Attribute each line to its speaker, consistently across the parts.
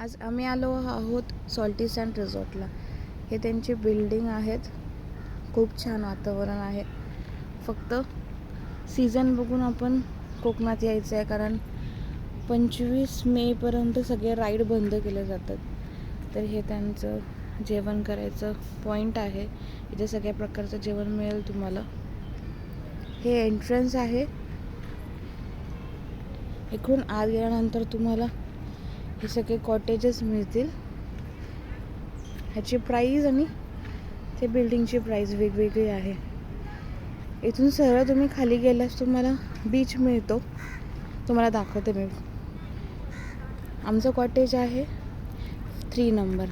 Speaker 1: आज आम्ही आलो आहोत सॉल्टी सँड रिसॉर्टला. हे त्यांची बिल्डिंग आहेत. खूप छान वातावरण आहे. फक्त सीझन बघून आपण कोकणात यायचं आहे, कारण 25 मेपर्यंत सगळे राईड बंद केले जातात. तर हे त्यांचं जेवण करायचं पॉईंट आहे. इथे सगळ्या प्रकारचं जेवण मिळेल तुम्हाला. हे एंट्रन्स आहे. इकडून आत गेल्यानंतर तुम्हाला हे सगळे कॉटेजेस मिळतील. ह्याची प्राईज आणि ते बिल्डिंगची प्राईज वेगवेगळी आहे. इथून सरळ तुम्ही खाली गेल्यास तुम्हाला बीच मिळतो. तुम्हाला दाखवते मी. आमचं कॉटेज आहे 3 नंबर.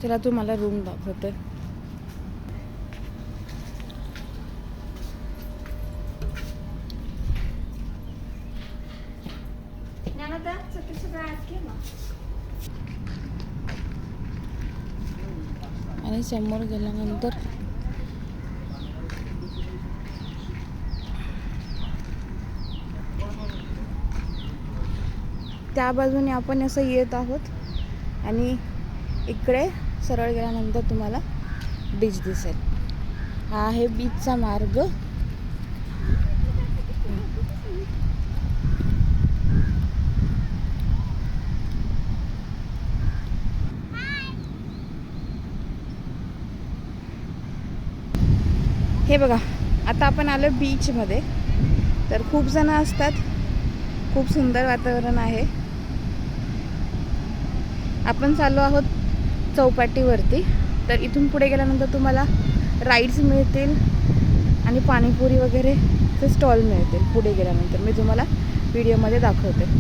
Speaker 1: चला तुम्हाला रूम दाखवते. आणि समोर गेल्यानंतर त्या बाजूने आपण असं येत आहोत आणि इकडे सरळ गेल्यानंतर तुम्हाला बीच दिसेल. हा आहे बीचचा मार्ग. हे बघा, आता आपण आलो बीचमध्ये. तर खूप जण असतात. खूप सुंदर वातावरण आहे. आपण चाललो आहोत चौपाटीवरती. तर इथून पुढे गेल्यानंतर तुम्हाला राईड्स मिळतील आणि पाणीपुरी वगैरे चे स्टॉल मिळतील. पुढे गेल्यानंतर मी तुम्हाला व्हिडिओमध्ये दाखवते.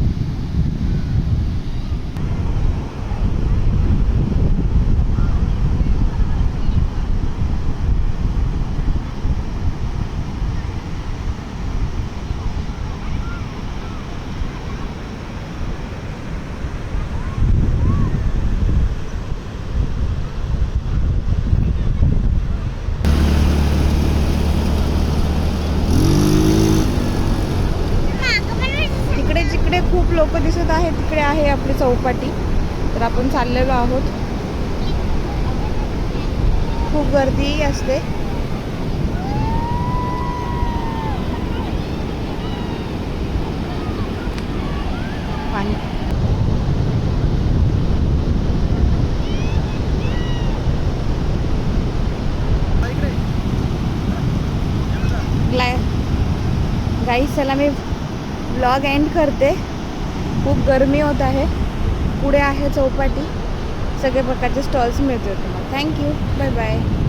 Speaker 1: जिकडे खूप लोक दिसत आहेत तिकडे आहे आपली चौपाटी. तर आपण चाललेलो आहोत. खूप गर्दी असते. पाणी गाईस, चला मी ब्लॉग एंड करते. खूप गरमी होत आहे. पुढे आहे चौपाटी. सगळे प्रकारचे स्टॉल्स मिळतील तुम्हाला. थँक्यू. Bye bye.